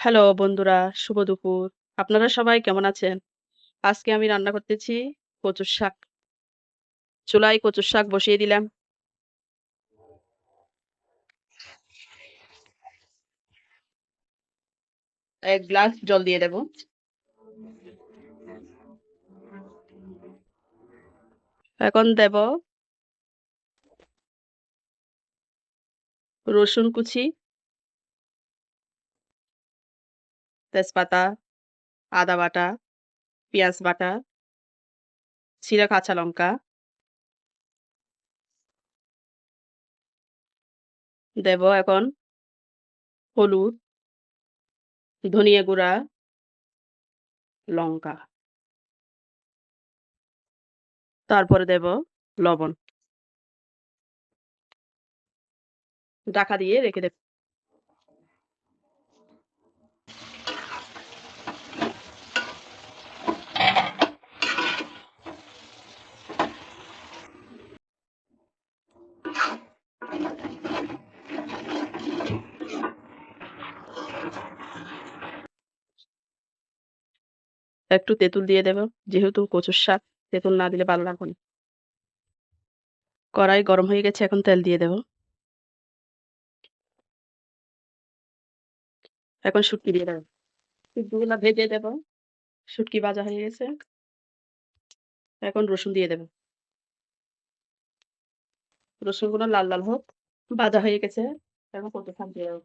Hello বন্ধুরা, শুভ দুপুর। আপনারা সবাই কেমন আছেন? আজকে আমি রান্না করতেছি কচুর শাক। চুলায় কচুর শাক বসিয়ে দিলাম। ১ গ্লাস জল দিয়ে দেব। এখন দেব রসুন কুচি, তেজপাতা, আদা বাটা, পেঁয়াজ বাটা, ছিঁড়া কাঁচা লঙ্কা, দেব এখন হলুদ, ধনিয়া গুঁড়া, লঙ্কা। তারপরে দেব লবণ। ঢাকা দিয়ে রেখে দেব। একটু তেঁতুল দিয়ে দেব। যেহেতু কচুর শাক, তেঁতুল না দিলে ভালো লাগবে না। কড়াই গরম হয়ে গেছে, এখন তেল দিয়ে দেব। এখন শুটকি দিয়ে দেব। শুটকিগুলা ভেজে দেব। শুটকি ভাজা হয়ে গেছে। এখন রসুন দিয়ে দেব। রসুনগুলো লাল লাল হোক। ভাজা হয়ে গেছে। এখন কচু শাক দিয়ে দেব।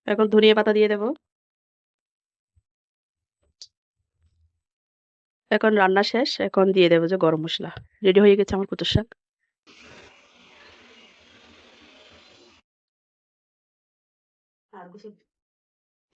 এখন ধনিয়া পাতা দিয়ে দেব। এখন রান্না শেষ। এখন দিয়ে দেব যে গরম মসলা। রেডি হয়ে গেছে আমার কচুর শাক। আর কিছু